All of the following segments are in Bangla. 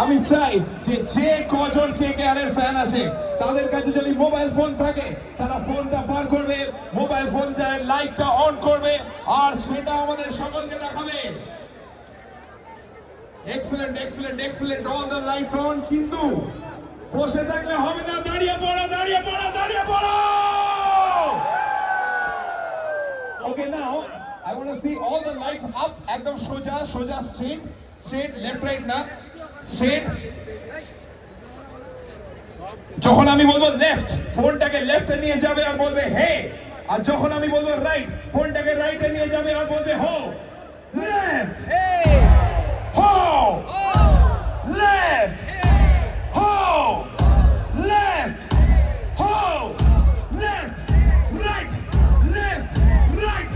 আমি চাই যে যে কজন KKR এর ফ্যান আছে তাদের কাছে যদি মোবাইল ফোন থাকে তারা ফোনটা পার করবে, মোবাইল ফোনটা লাইটটা অন করবে আর সেটা আমাদের সকলকে দেখাবে। Excellent excellent excellent, all the lights on. কিন্তু বসে থাকলে হবে না, দাঁড়িয়ে পড়ো দাঁড়িয়ে পড়ো দাঁড়িয়ে পড়ো। ওকে, নাও I want to see all the lights up, একদম সোজা সোজা, স্ট্রেট স্ট্রেট, লেফট রাইট না, স্ট্রেট। যখন আমি বলবো লেফট, ফোনটাকে লেফটে নিয়ে যাবে আর বলবে হে, আর যখন আমি বলবো রাইট, ফোনটাকে রাইটে নিয়ে যাবে আর বলবে হো। লেফট হো, লেফট হো, লেফট হো, left right, left right,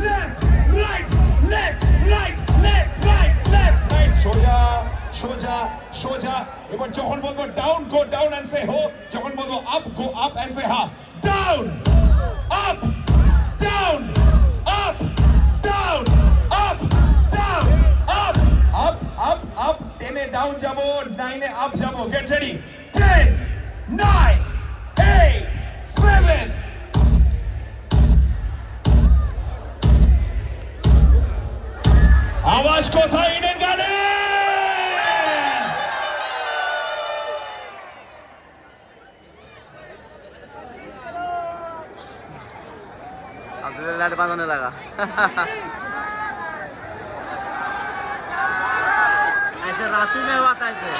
left right, left right, left right, left right, সোজা সোজা সোজা। এবার যখন বলবো down, go down and say হো। যখন বলবো up, go up and say হা। Down up down up down up down up up up up. 10 এ ডাউন যাবো, 9 এ আপ যাবো। Get ready. 10 9 8 7। আওয়াজ কোথায় ইডেন গার্ডেন? लाइट बंद होने लगा। ऐसे रांची में हुआ था ऐसे।